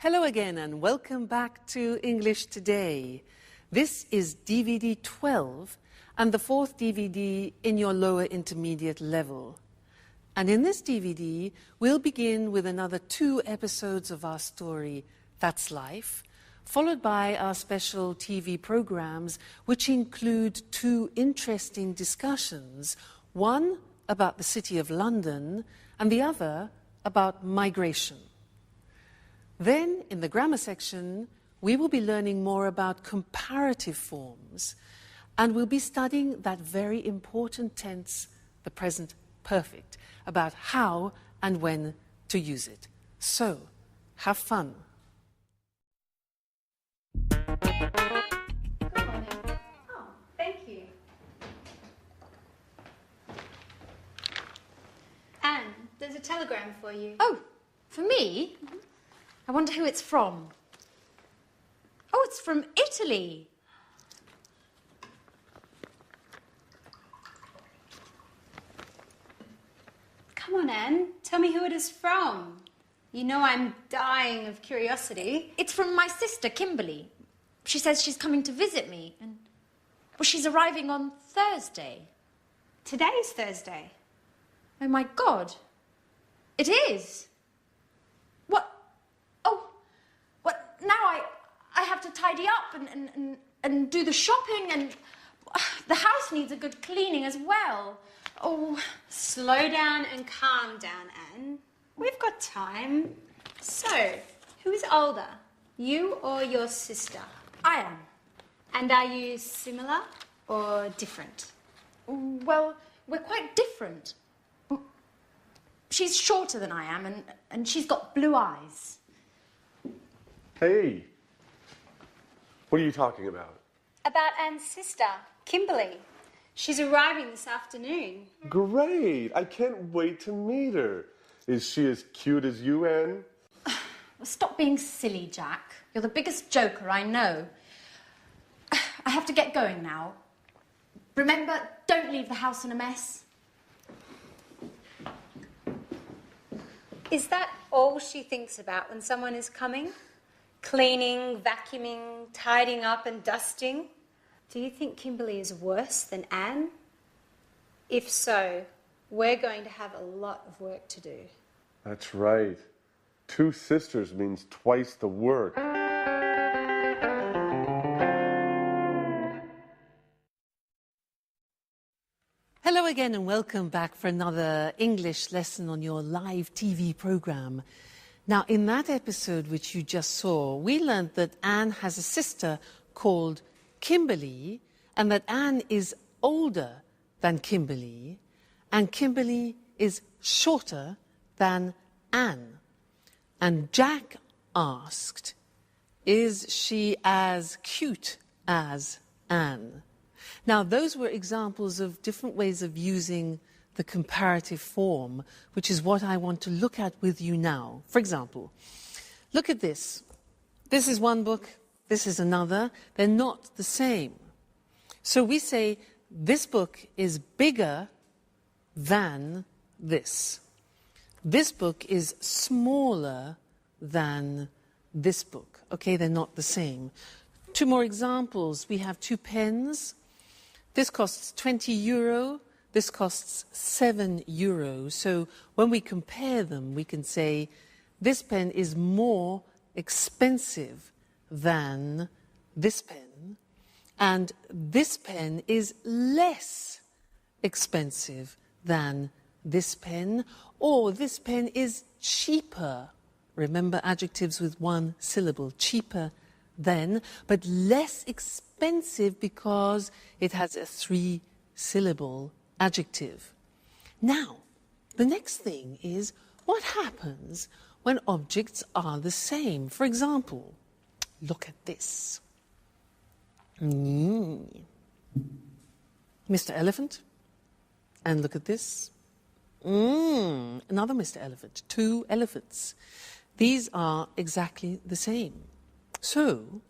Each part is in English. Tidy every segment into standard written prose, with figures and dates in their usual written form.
Hello again and welcome back to English Today. This is DVD 12 and the fourth DVD in your lower intermediate level. And in this DVD, we'll begin with another 2 episodes of our story, That's Life, followed by our special TV programs, which include 2 interesting discussions, one about the City of London and the other about migration. Then, in the grammar section, we will be learning more about comparative forms, and we'll be studying that very important tense, the present perfect, about how and when to use it. So, have fun. Good morning. Oh, thank you. Anne, there's a telegram for you. Oh, for me? Mm-hmm. I wonder who it's from. Oh, it's from Italy. Come on, Anne. Tell me who it is from. You know I'm dying of curiosity. It's from my sister, Kimberly. She says she's coming to visit me. And, well, she's arriving on Thursday. Today's Thursday. Oh, my God. It is. What? Oh, what? Now I have to tidy up and do the shopping, and the house needs a good cleaning as well. Oh. Slow down and calm down, Anne. We've got time. So, who's older, you or your sister? I am. And are you similar or different? Well, we're quite different. She's shorter than I am, and she's got blue eyes. Hey, what are you talking about? About Anne's sister, Kimberly. She's arriving this afternoon. Great, I can't wait to meet her. Is she as cute as you, Anne? Well, stop being silly, Jack. You're the biggest joker I know. I have to get going now. Remember, don't leave the house in a mess. Is that all she thinks about when someone is coming? Cleaning, vacuuming, tidying up and dusting? Do you think Kimberly is worse than Anne? If so, we're going to have a lot of work to do. That's right. 2 sisters means twice the work. Hello again and welcome back for another English lesson on your live TV program. Now, in that episode which you just saw, we learned that Anne has a sister called Kimberly, and that Anne is older than Kimberly, and Kimberly is shorter than Anne. And Jack asked, is she as cute as Anne? Now, those were examples of different ways of using the comparative form, which is what I want to look at with you now. For example, look at this. This is one book, this is another. They're not the same. So we say, this book is bigger than this. This book is smaller than this book. Okay, they're not the same. 2 more examples. We have 2 pens. This costs €20. This costs €7. So when we compare them, we can say this pen is more expensive than this pen, and this pen is less expensive than this pen, or this pen is cheaper. Remember adjectives with 1 syllable, cheaper than, but less expensive because it has a 3-syllable adjective. Now, the next thing is what happens when objects are the same. For example, look at this. Mr. Elephant. And look at this. Another Mr. Elephant. 2 elephants. These are exactly the same. So,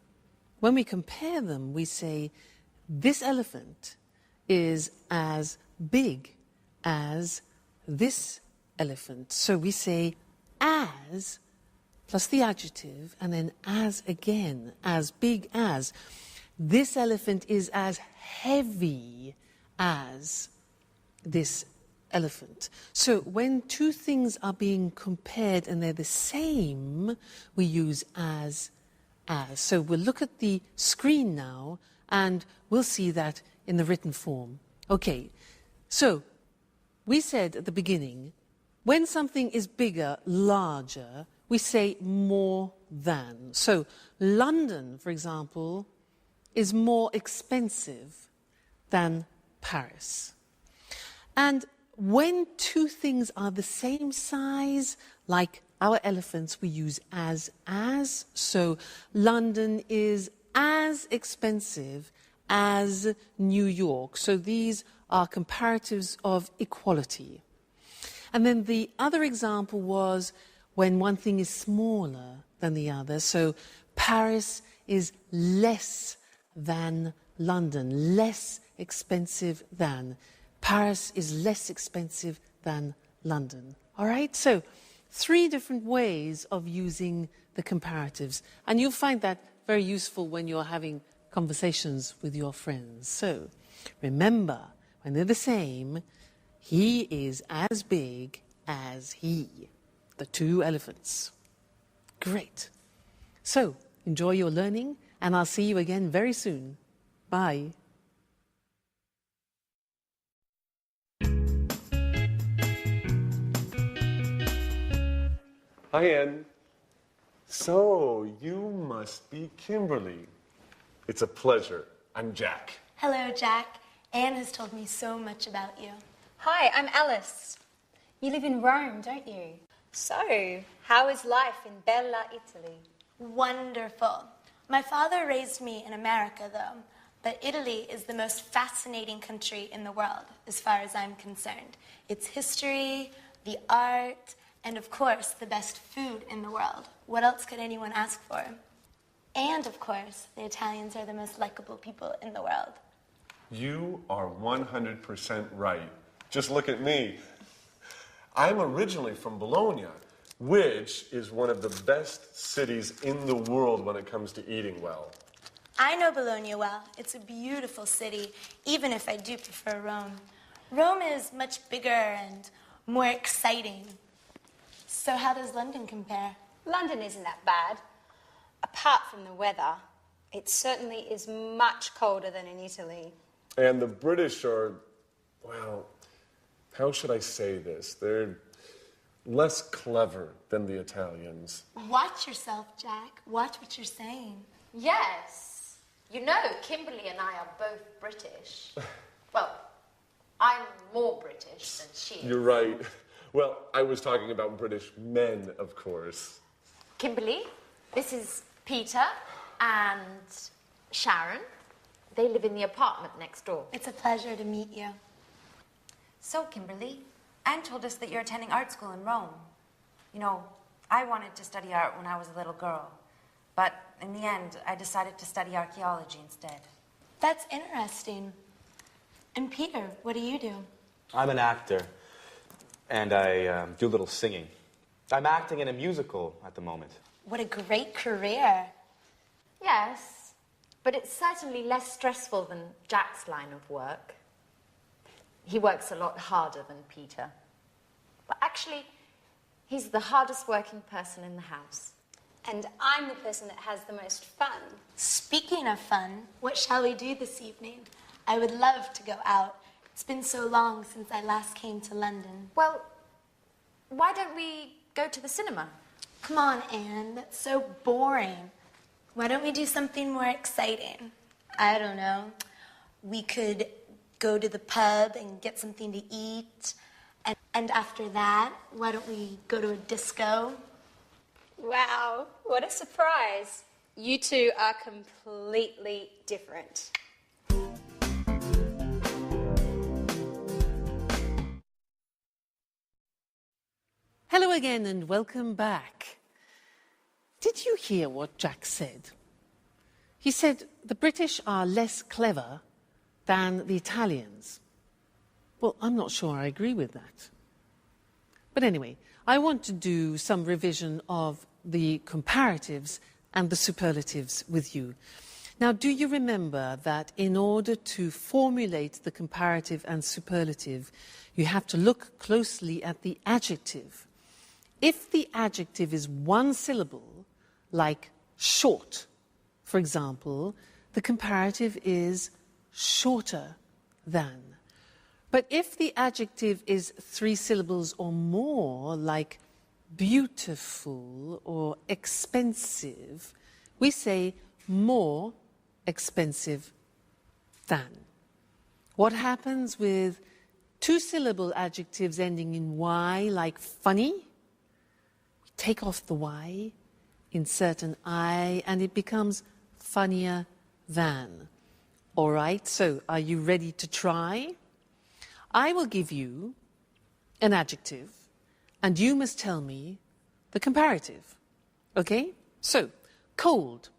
when we compare them, we say this elephant is as big as this elephant. So we say as plus the adjective, and then as again, as big as. This elephant is as heavy as this elephant. So when two things are being compared and they're the same, we use as. So we'll look at the screen now and we'll see that in the written form. Okay, so we said at the beginning, when something is bigger, larger, we say more than. So London, for example, is more expensive than Paris. And when two things are the same size, like our elephants, we use as. So London is as expensive as New York. So these are comparatives of equality. And then the other example was when one thing is smaller than the other. So Paris is less than London, less expensive than. Paris is less expensive than London. All right? So 3 different ways of using the comparatives. And you'll find that very useful when you're having conversations with your friends. So remember, when they're the same, he is as big as he. The 2 elephants. Great. So enjoy your learning, and I'll see you again very soon. Bye. Hi, Anne. So, you must be Kimberly. It's a pleasure. I'm Jack. Hello, Jack. Anne has told me so much about you. Hi, I'm Alice. You live in Rome, don't you? So, how is life in Bella, Italy? Wonderful. My father raised me in America, though, but Italy is the most fascinating country in the world, as far as I'm concerned. Its history, the art, and of course, the best food in the world. What else could anyone ask for? And of course, the Italians are the most likable people in the world. You are 100% right. Just look at me. I'm originally from Bologna, which is one of the best cities in the world when it comes to eating well. I know Bologna well. It's a beautiful city, even if I do prefer Rome. Rome is much bigger and more exciting. So how does London compare? London isn't that bad. Apart from the weather, it certainly is much colder than in Italy. And the British are, well, how should I say this? They're less clever than the Italians. Watch yourself, Jack. Watch what you're saying. Yes. You know, Kimberly and I are both British. Well, I'm more British than she is. You're right. Well, I was talking about British men, of course. Kimberly, this is Peter and Sharon. They live in the apartment next door. It's a pleasure to meet you. So, Kimberly, Anne told us that you're attending art school in Rome. You know, I wanted to study art when I was a little girl, but in the end, I decided to study archaeology instead. That's interesting. And Peter, what do you do? I'm an actor, and I do a little singing. I'm acting in a musical at the moment. What a great career. Yes, but it's certainly less stressful than Jack's line of work. He works a lot harder than Peter. But actually, he's the hardest working person in the house. And I'm the person that has the most fun. Speaking of fun, what shall we do this evening? I would love to go out. It's been so long since I last came to London. Well, why don't we go to the cinema? Come on, Anne, that's so boring. Why don't we do something more exciting? I don't know. We could go to the pub and get something to eat. And after that, why don't we go to a disco? Wow, what a surprise. You two are completely different. Hello again and welcome back. Did you hear what Jack said? He said the British are less clever than the Italians. Well, I'm not sure I agree with that. But anyway, I want to do some revision of the comparatives and the superlatives with you. Now, do you remember that in order to formulate the comparative and superlative, you have to look closely at the adjective? If the adjective is one syllable, like short, for example, the comparative is shorter than. But if the adjective is three syllables or more, like beautiful or expensive, we say more expensive than. What happens with two-syllable adjectives ending in Y, like funny? We take off the Y, insert an I, and it becomes funnier than. All right, so are you ready to try? I will give you an adjective, and you must tell me the comparative. Okay? So, cold.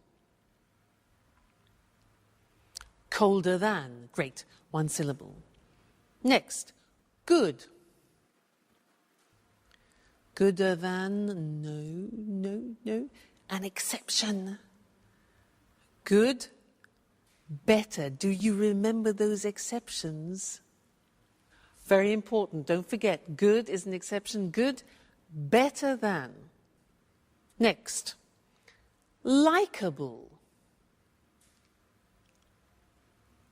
Colder than. Great. One syllable. Next, good. Gooder than. No. An exception. Good. Better. Do you remember those exceptions? Very important. Don't forget, good is an exception. Good, better than. Next, likable.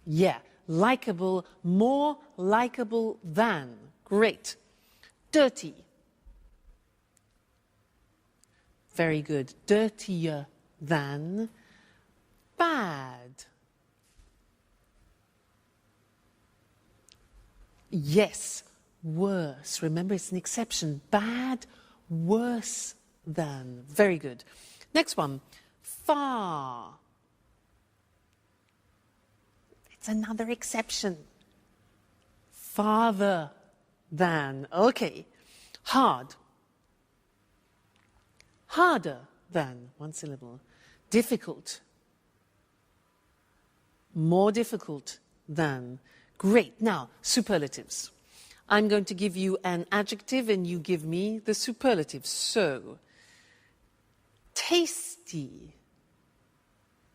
Yeah, likable, more likable than. Great. Dirty. Very good. Dirtier than. Bad. Yes, worse. Remember, it's an exception. Bad, worse than. Very good. Next one, far. It's another exception. Farther than. Okay. Hard. Harder than. One syllable. Difficult. More difficult than. Great. Now, superlatives. I'm going to give you an adjective and you give me the superlative. So, tasty.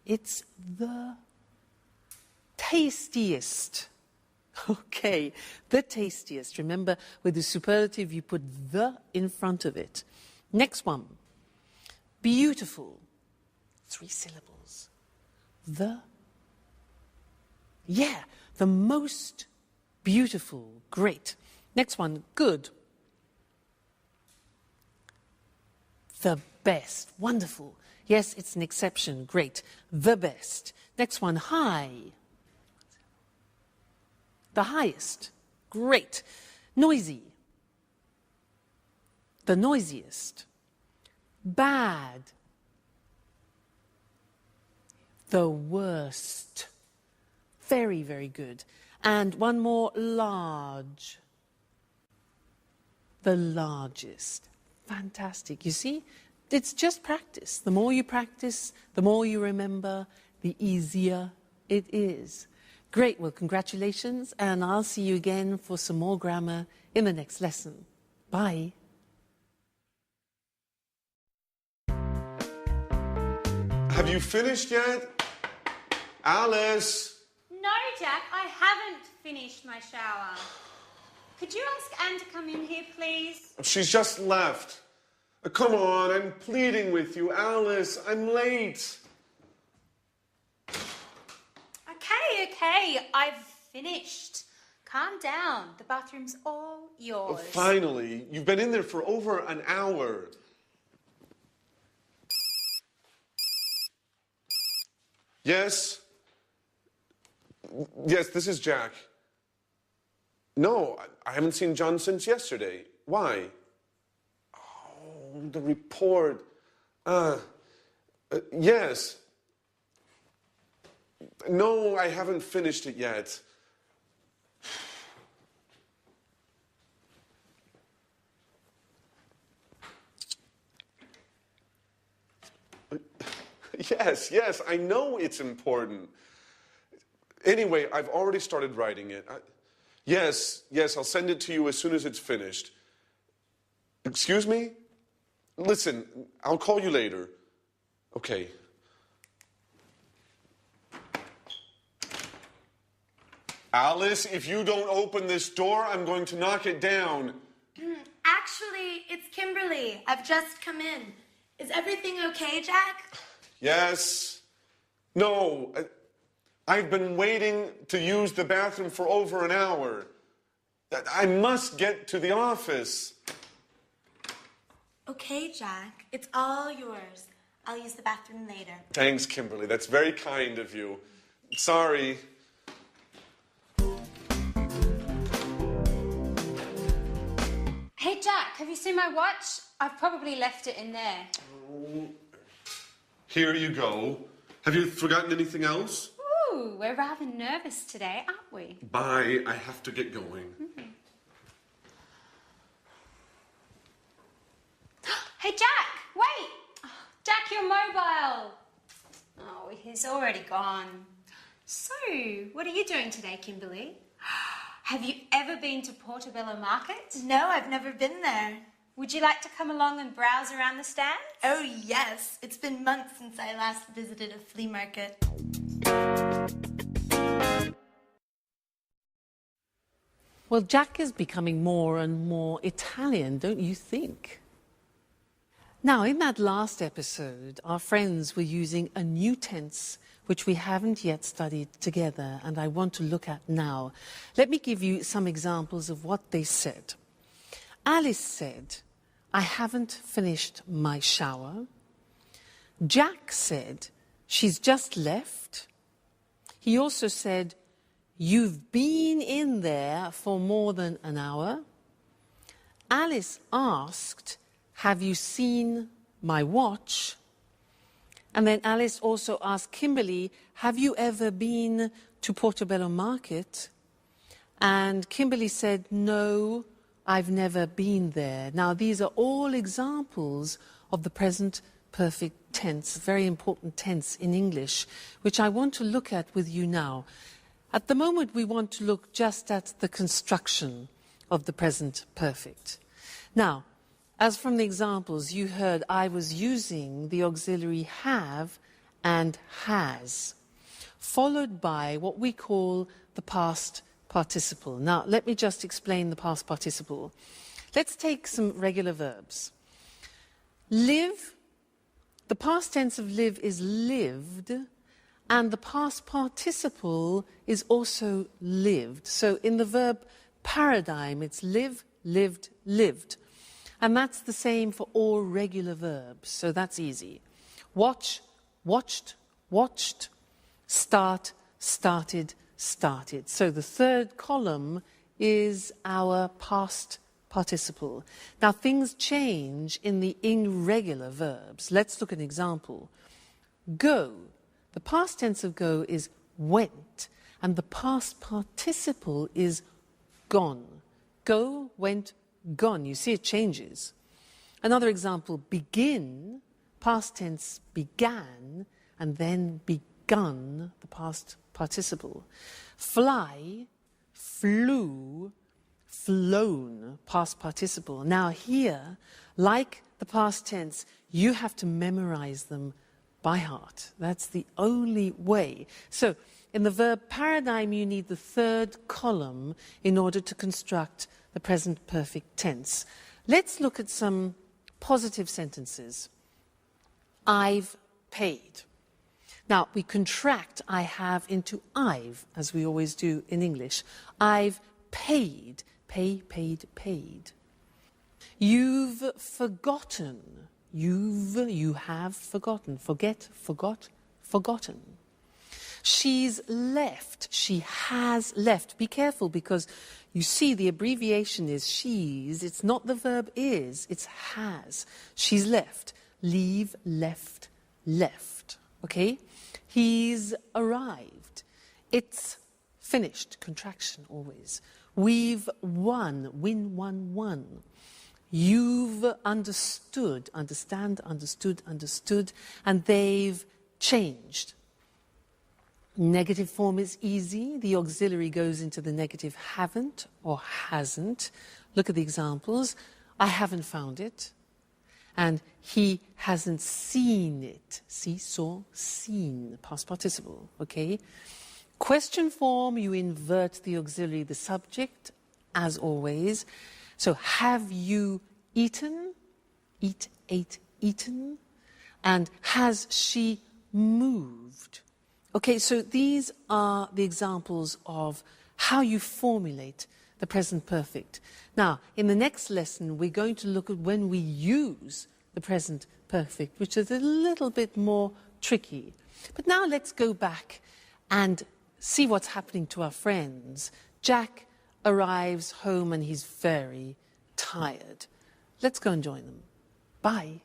It's the tastiest. Okay, the tastiest. Remember, with the superlative, you put the in front of it. Next one. Beautiful. Three syllables. The. Yeah. The most beautiful. Great. Next one, good. The best. Wonderful. Yes, it's an exception. Great. The best. Next one, high. The highest. Great. Noisy. The noisiest. Bad. The worst. Very, very good. And one more, large. The largest. Fantastic. You see, it's just practice. The more you practice, the more you remember, the easier it is. Great. Well, congratulations. And I'll see you again for some more grammar in the next lesson. Bye. Have you finished yet? Alice! No, Jack, I haven't finished my shower. Could you ask Anne to come in here, please? She's just left. Come on, I'm pleading with you. Alice, I'm late. Okay, I've finished. Calm down. The bathroom's all yours. Oh, finally. You've been in there for over an hour. Yes? Yes, this is Jack. No, I haven't seen John since yesterday. Why? Oh, the report. Yes. No, I haven't finished it yet. Yes, I know it's important. Anyway, I've already started writing it. Yes, I'll send it to you as soon as it's finished. Excuse me? Listen, I'll call you later. Okay. Alice, if you don't open this door, I'm going to knock it down. Actually, it's Kimberly. I've just come in. Is everything okay, Jack? Yes. No. I've been waiting to use the bathroom for over an hour. I must get to the office. Okay, Jack. It's all yours. I'll use the bathroom later. Thanks, Kimberly. That's very kind of you. Sorry. Hey, Jack, have you seen my watch? I've probably left it in there. Oh, here you go. Have you forgotten anything else? Ooh, we're rather nervous today, aren't we? Bye. I have to get going. Hey, Jack, wait! Jack, your mobile! Oh, he's already gone. So, what are you doing today, Kimberly? Have you ever been to Portobello Market? No, I've never been there. Would you like to come along and browse around the stands? Oh, yes. It's been months since I last visited a flea market. Well, Jack is becoming more and more Italian, don't you think? Now, in that last episode, our friends were using a new tense which we haven't yet studied together, and I want to look at now. Let me give you some examples of what they said. Alice said, I haven't finished my shower. Jack said, she's just left. He also said, you've been in there for more than an hour. Alice asked, have you seen my watch? And then Alice also asked Kimberly, have you ever been to Portobello Market? And Kimberly said, no, I've never been there. Now, these are all examples of the present perfect tense, very important tense in English, which I want to look at with you now. At the moment, we want to look just at the construction of the present perfect. Now, as from the examples you heard, I was using the auxiliary have and has, followed by what we call the past participle. Now, let me just explain the past participle. Let's take some regular verbs. Live, the past tense of live is lived, and the past participle is also lived. So in the verb paradigm, it's live, lived, lived. And that's the same for all regular verbs, so that's easy. Watch, watched, watched. Start, started, started. So the third column is our past participle. Now things change in the irregular verbs. Let's look at an example. Go. The past tense of go is went, and the past participle is gone. Go, went, gone. You see it changes. Another example, begin, past tense began, and then begun, the past participle. Fly, flew, flown, past participle. Now here, like the past tense, you have to memorize them by heart. That's the only way. So in the verb paradigm, you need the third column in order to construct the present perfect tense. Let's look at some positive sentences. I've paid. Now, we contract I have into I've, as we always do in English. I've paid. Pay, paid, paid. You've forgotten. You have forgotten. Forget, forgot, forgotten. She's left. She has left. Be careful, because you see the abbreviation is she's. It's not the verb is, it's has. She's left. Leave, left, left. Okay? He's arrived. It's finished. Contraction always. We've won. Win, won, won. You've understood. Understand, understood, understood. And they've changed. Negative form is easy. The auxiliary goes into the negative haven't or hasn't. Look at the examples. I haven't found it. And he hasn't seen it. See, saw, seen, past participle, okay? Question form, you invert the auxiliary, the subject, as always. So, have you eaten? Eat, ate, eaten. And has she moved? Okay, so these are the examples of how you formulate the present perfect. Now, in the next lesson, we're going to look at when we use the present perfect, which is a little bit more tricky. But now let's go back and see what's happening to our friends. Jack arrives home and he's very tired. Let's go and join them. Bye.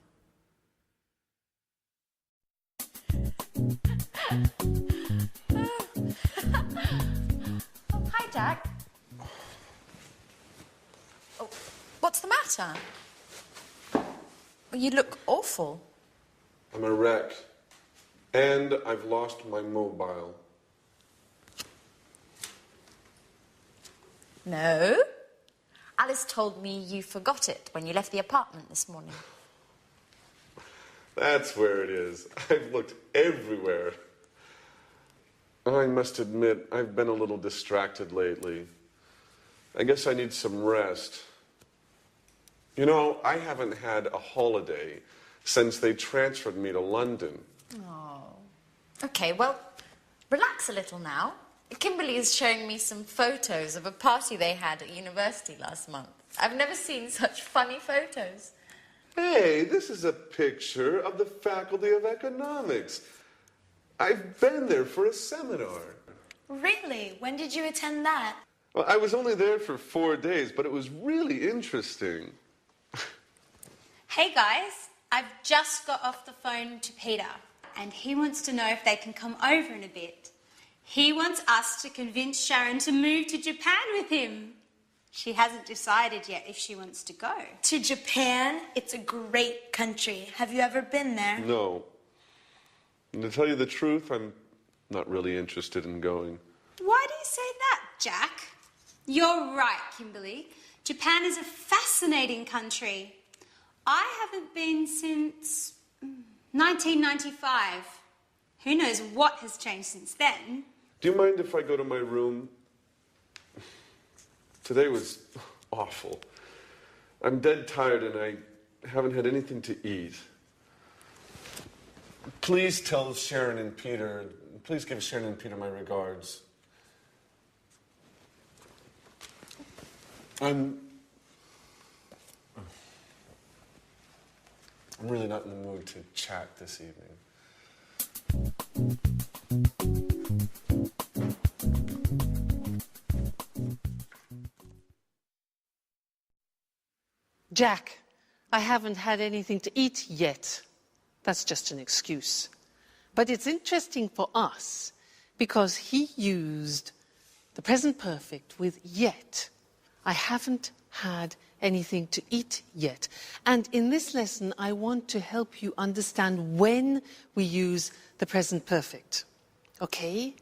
Hi, Jack. Oh, what's the matter? You look awful. I'm a wreck. And I've lost my mobile. No. Alice told me you forgot it when you left the apartment this morning. That's where it is. I've looked everywhere. I must admit, I've been a little distracted lately. I guess I need some rest. You know, I haven't had a holiday since they transferred me to London. Oh. Okay, well, relax a little now. Kimberly is showing me some photos of a party they had at university last month. I've never seen such funny photos. Hey, this is a picture of the Faculty of Economics. I've been there for a seminar. Really? When did you attend that? Well, I was only there for 4 days, but it was really interesting. Hey guys, I've just got off the phone to Peter and he wants to know if they can come over in a bit. He wants us to convince Sharon to move to Japan with him. She hasn't decided yet if she wants to go. To Japan? It's a great country. Have you ever been there? No. And to tell you the truth, I'm not really interested in going. Why do you say that, Jack? You're right, Kimberly. Japan is a fascinating country. I haven't been since 1995. Who knows what has changed since then? Do you mind if I go to my room? Today was awful. I'm dead tired and I haven't had anything to eat. Please tell Sharon and Peter, please give Sharon and Peter my regards. I'm really not in the mood to chat this evening. Jack, I haven't had anything to eat yet. That's just an excuse. But it's interesting for us because he used the present perfect with yet. I haven't had anything to eat yet. And in this lesson, I want to help you understand when we use the present perfect. Okay?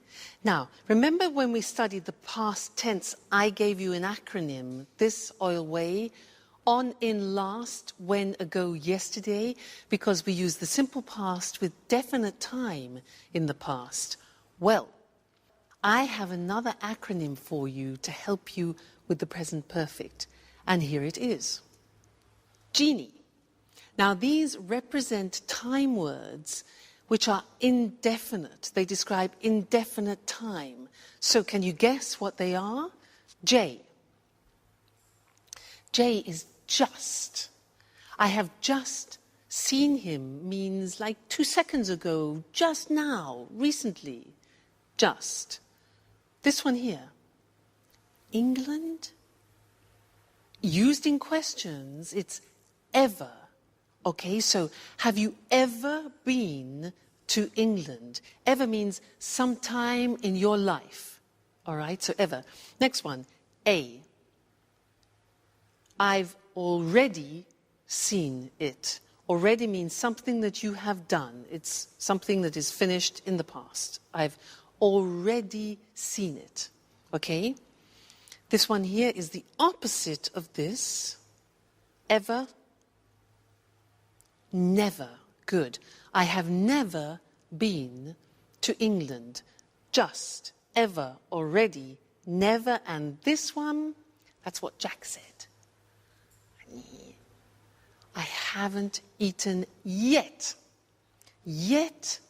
Now, remember when we studied the past tense, I gave you an acronym, this, oil, way, on, in, last, when, ago, yesterday, because we use the simple past with definite time in the past. Well, I have another acronym for you to help you with the present perfect. And here it is. Genie. Now, these represent time words which are indefinite. They describe indefinite time. So can you guess what they are? J. J is just. I have just seen him means like 2 seconds ago, just now, recently. Just. This one here. England. Used in questions, it's ever. Okay, so have you ever been to England? Ever means sometime in your life. All right, so ever. Next one, A. I've already seen it. Already means something that you have done. It's something that is finished in the past. I've already seen it. Okay? This one here is the opposite of this. Ever. never. Good. I have never been to England. Just, ever, already, never, and this one, that's what Jack said. I haven't eaten yet. Yet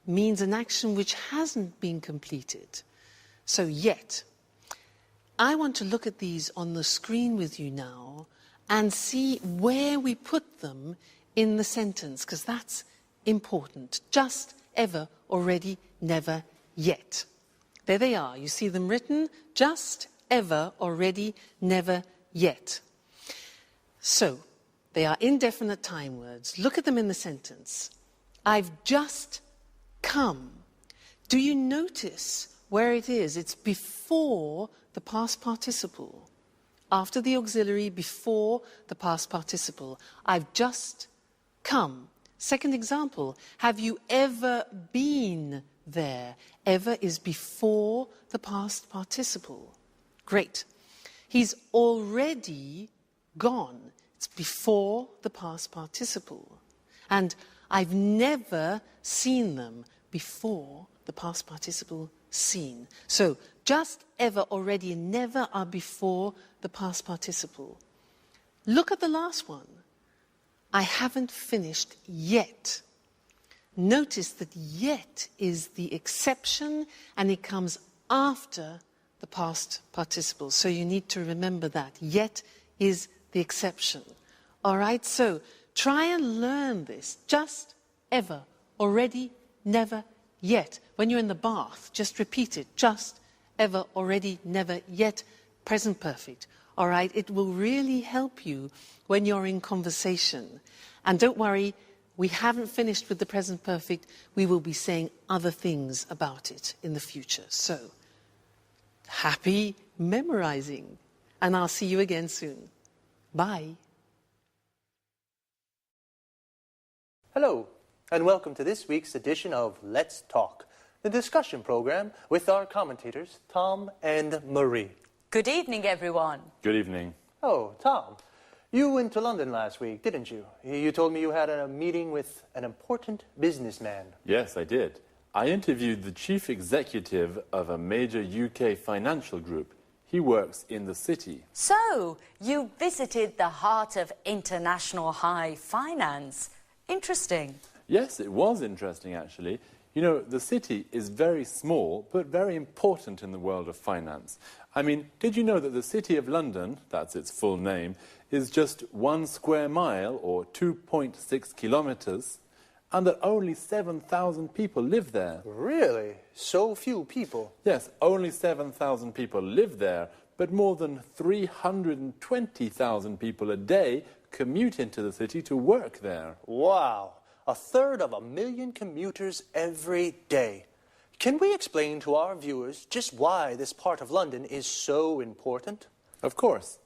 means an action which hasn't been completed. So yet. I want to look at these on the screen with you now and see where we put them in the sentence, because that's important. Just, ever, already, never, yet. There they are. You see them written. Just, ever, already, never, yet. So, they are indefinite time words. Look at them in the sentence. I've just come. Do you notice where it is? It's before the past participle. After the auxiliary, before the past participle. I've just come. Second example, have you ever been there? Ever is before the past participle. Great. He's already gone. It's before the past participle. And I've never seen them before the past participle seen. So, just, ever, already, never are before the past participle. Look at the last one. I haven't finished yet. Notice that yet is the exception and it comes after the past participle. So you need to remember that. Yet is the exception. All right, so try and learn this. Just, ever, already, never, yet. When you're in the bath, just repeat it. Just, ever, already, never, yet, present perfect. All right, it will really help you when you're in conversation. And don't worry, we haven't finished with the present perfect. We will be saying other things about it in the future. So, happy memorizing. And I'll see you again soon. Bye. Hello, and welcome to this week's edition of Let's Talk, the discussion program with our commentators, Tom and Marie. Good evening, everyone. Good evening. Oh, Tom, you went to London last week, didn't you? You told me you had a meeting with an important businessman. Yes, I did. I interviewed the chief executive of a major UK financial group. He works in the city. So, you visited the heart of international high finance. Interesting. Yes, it was interesting, actually. You know, the city is very small, but very important in the world of finance. I mean, did you know that the City of London, that's its full name, is just 1 square mile, or 2.6 kilometres, and that only 7,000 people live there? Really? So few people? Yes, only 7,000 people live there, but more than 320,000 people a day commute into the city to work there. Wow! 1/3 commuters every day. Can we explain to our viewers just why this part of London is so important? Of course.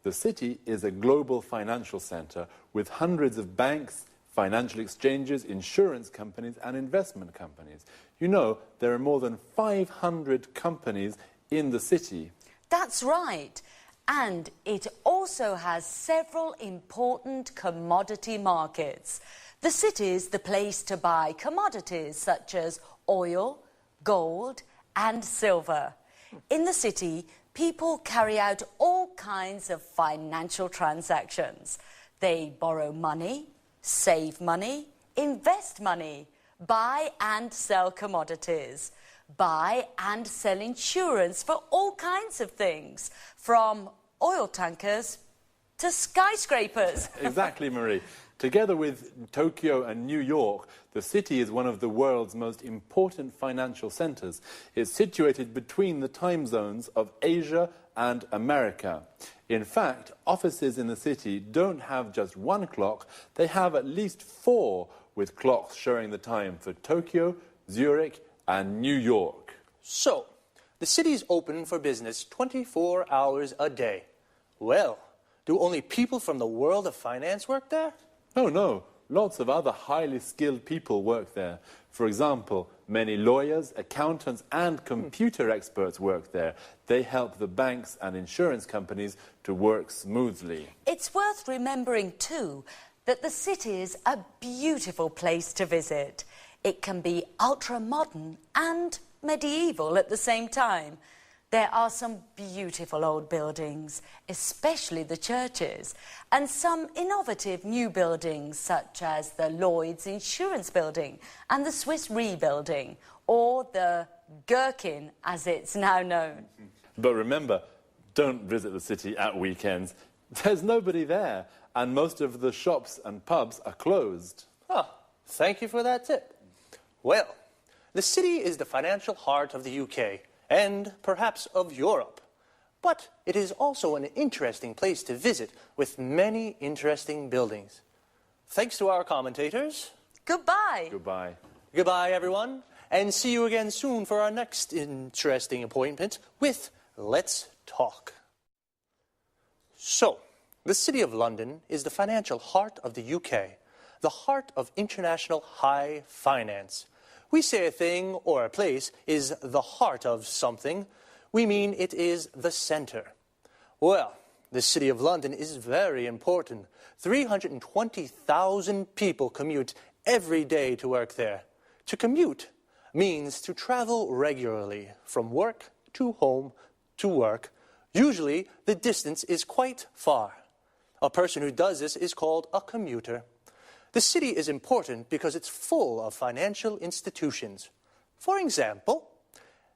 The city is a global financial centre with hundreds of banks, financial exchanges, insurance companies and investment companies. You know, there are more than 500 companies in the city. That's right. And it also has several important commodity markets. The city's the place to buy commodities such as oil, gold and silver. In the city, people carry out all kinds of financial transactions. They borrow money, save money, invest money, buy and sell commodities, buy and sell insurance for all kinds of things, from oil tankers to skyscrapers. Exactly, Marie. Together with Tokyo and New York, the city is one of the world's most important financial centres. It's situated between the time zones of Asia and America. In fact, offices in the city don't have just one clock, they have at least 4, with clocks showing the time for Tokyo, Zurich and New York. So, the city's open for business 24 hours a day. Well, do only people from the world of finance work there? Oh, no. Lots of other highly skilled people work there. For example, many lawyers, accountants and computer experts work there. They help the banks and insurance companies to work smoothly. It's worth remembering, too, that the city is a beautiful place to visit. It can be ultra-modern and medieval at the same time. There are some beautiful old buildings, especially the churches, and some innovative new buildings such as the Lloyd's Insurance Building and the Swiss Re Building, or the Gherkin as it's now known. But remember, don't visit the city at weekends. There's nobody there, and most of the shops and pubs are closed. Ah, thank you for that tip. Well, the city is the financial heart of the UK, and perhaps of Europe. But it is also an interesting place to visit with many interesting buildings. Thanks to our commentators. Goodbye. Goodbye. Goodbye, everyone, and see you again soon for our next interesting appointment with Let's Talk. So, the City of London is the financial heart of the UK, the heart of international high finance. We say a thing or a place is the heart of something, we mean it is the center. Well, the City of London is very important. 320,000 people commute every day to work there. To commute means to travel regularly from work to home to work. Usually, the distance is quite far. A person who does this is called a commuter. The city is important because it's full of financial institutions. For example,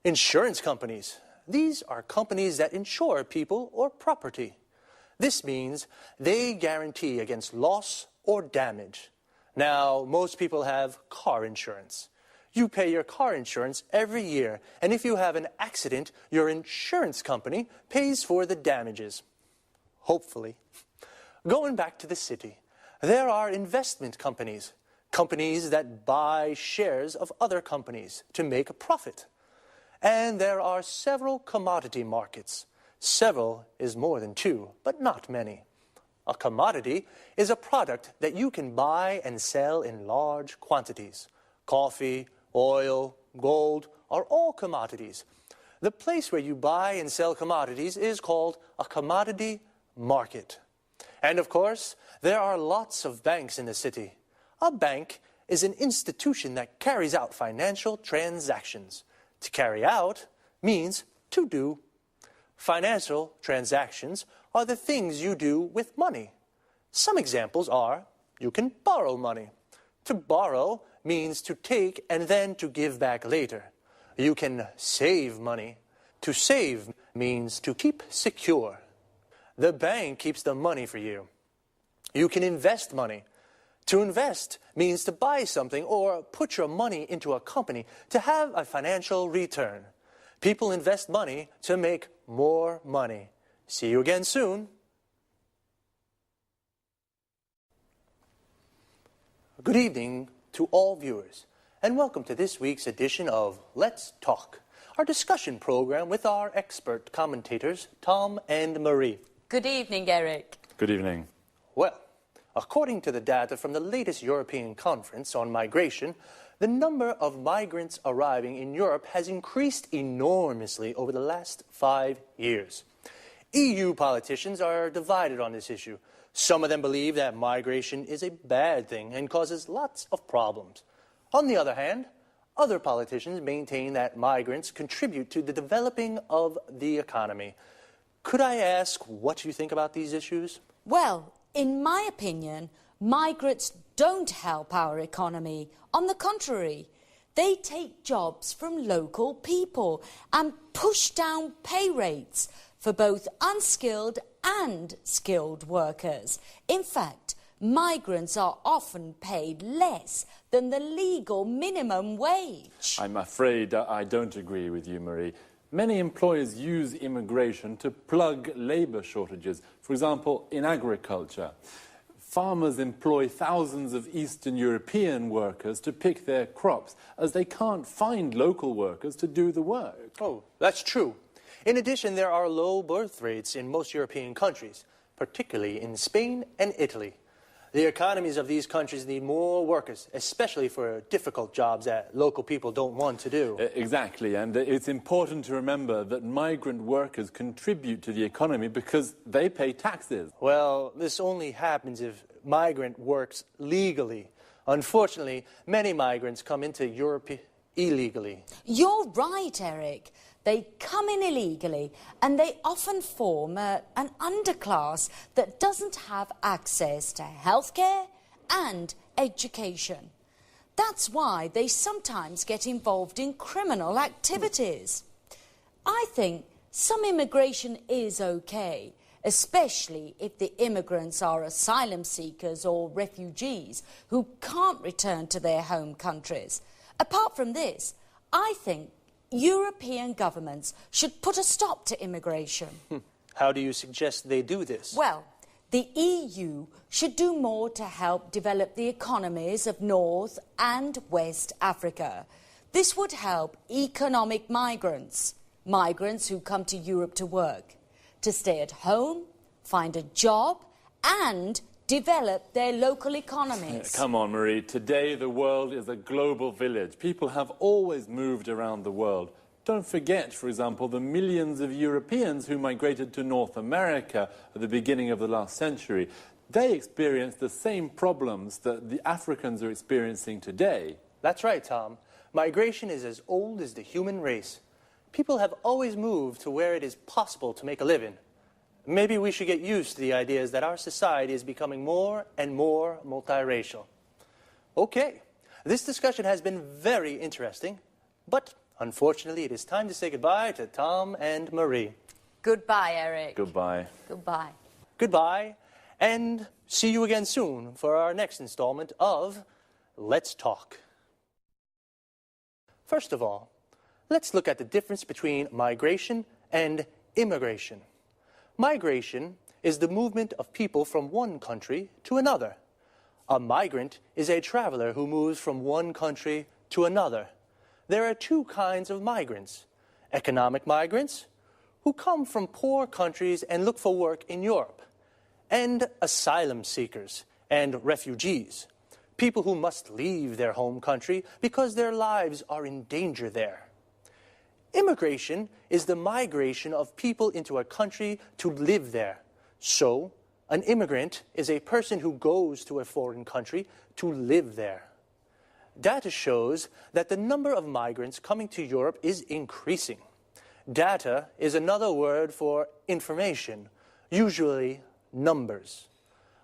insurance companies. These are companies that insure people or property. This means they guarantee against loss or damage. Now, most people have car insurance. You pay your car insurance every year, and if you have an accident, your insurance company pays for the damages. Hopefully. Going back to the city, there are investment companies, companies that buy shares of other companies to make a profit. And there are several commodity markets. Several is more than two, but not many. A commodity is a product that you can buy and sell in large quantities. Coffee, oil, gold are all commodities. The place where you buy and sell commodities is called a commodity market. And of course, there are lots of banks in the city. A bank is an institution that carries out financial transactions. To carry out means to do. Financial transactions are the things you do with money. Some examples are, you can borrow money. To borrow means to take and then to give back later. You can save money. To save means to keep secure. The bank keeps the money for you. You can invest money. To invest means to buy something or put your money into a company to have a financial return. People invest money to make more money. See you again soon. Good evening to all viewers, and welcome to this week's edition of Let's Talk, our discussion program with our expert commentators, Tom and Marie. Good evening, Eric. Good evening. Well, according to the data from the latest European conference on migration, the number of migrants arriving in Europe has increased enormously over the last 5 years. EU politicians are divided on this issue. Some of them believe that migration is a bad thing and causes lots of problems. On the other hand, other politicians maintain that migrants contribute to the developing of the economy. Could I ask what you think about these issues? Well, in my opinion, migrants don't help our economy. On the contrary, they take jobs from local people and push down pay rates for both unskilled and skilled workers. In fact, migrants are often paid less than the legal minimum wage. I'm afraid I don't agree with you, Marie. Many employers use immigration to plug labour shortages. For example, in agriculture. Farmers employ thousands of Eastern European workers to pick their crops, as they can't find local workers to do the work. Oh, that's true. In addition, there are low birth rates in most European countries, particularly in Spain and Italy. The economies of these countries need more workers, especially for difficult jobs that local people don't want to do. Exactly, and it's important to remember that migrant workers contribute to the economy because they pay taxes. Well, this only happens if migrant works legally. Unfortunately, many migrants come into Europe illegally. You're right, Eric. They come in illegally and they often form an underclass that doesn't have access to healthcare and education. That's why they sometimes get involved in criminal activities. I think some immigration is okay, especially if the immigrants are asylum seekers or refugees who can't return to their home countries. Apart from this, I think European governments should put a stop to immigration. How do you suggest they do this? Well, the EU should do more to help develop the economies of North and West Africa. This would help economic migrants, migrants who come to Europe to work, to stay at home, find a job, and develop their local economies. Come on, Marie. Today, the world is a global village. People have always moved around the world. Don't forget, for example, the millions of Europeans who migrated to North America at the beginning of the last century. They experienced the same problems that the Africans are experiencing today. That's right, Tom. Migration is as old as the human race. People have always moved to where it is possible to make a living. Maybe we should get used to the ideas that our society is becoming more and more multiracial. Okay, this discussion has been very interesting, but unfortunately it is time to say goodbye to Tom and Marie. Goodbye, Eric. Goodbye. Goodbye. Goodbye, and see you again soon for our next installment of Let's Talk. First of all, let's look at the difference between migration and immigration. Migration is the movement of people from one country to another. A migrant is a traveler who moves from one country to another. There are two kinds of migrants: economic migrants, who come from poor countries and look for work in Europe, and asylum seekers and refugees, people who must leave their home country because their lives are in danger there. Immigration is the migration of people into a country to live there. So, an immigrant is a person who goes to a foreign country to live there. Data shows that the number of migrants coming to Europe is increasing. Data is another word for information, usually numbers.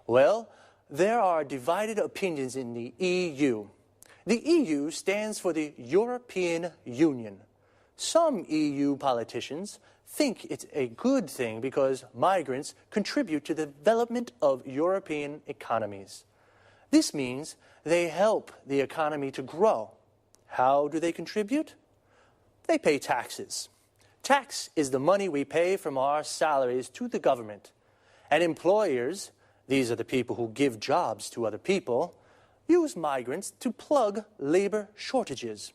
Well, there are divided opinions in the EU. The EU stands for the European Union. Some EU politicians think it's a good thing because migrants contribute to the development of European economies. This means they help the economy to grow. How do they contribute? They pay taxes. Tax is the money we pay from our salaries to the government. And employers, these are the people who give jobs to other people, use migrants to plug labor shortages.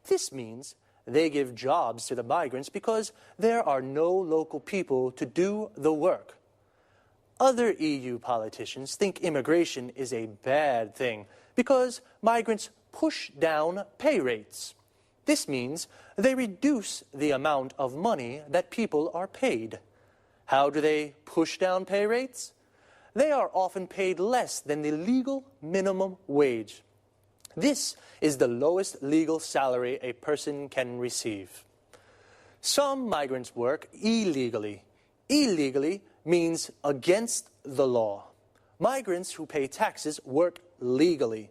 This means they give jobs to the migrants because there are no local people to do the work. Other EU politicians think immigration is a bad thing because migrants push down pay rates. This means they reduce the amount of money that people are paid. How do they push down pay rates? They are often paid less than the legal minimum wage. This is the lowest legal salary a person can receive. Some migrants work illegally. Illegally means against the law. Migrants who pay taxes work legally.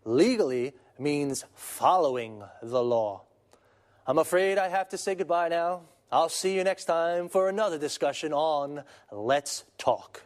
Legally means following the law. I'm afraid I have to say goodbye now. I'll see you next time for another discussion on Let's Talk.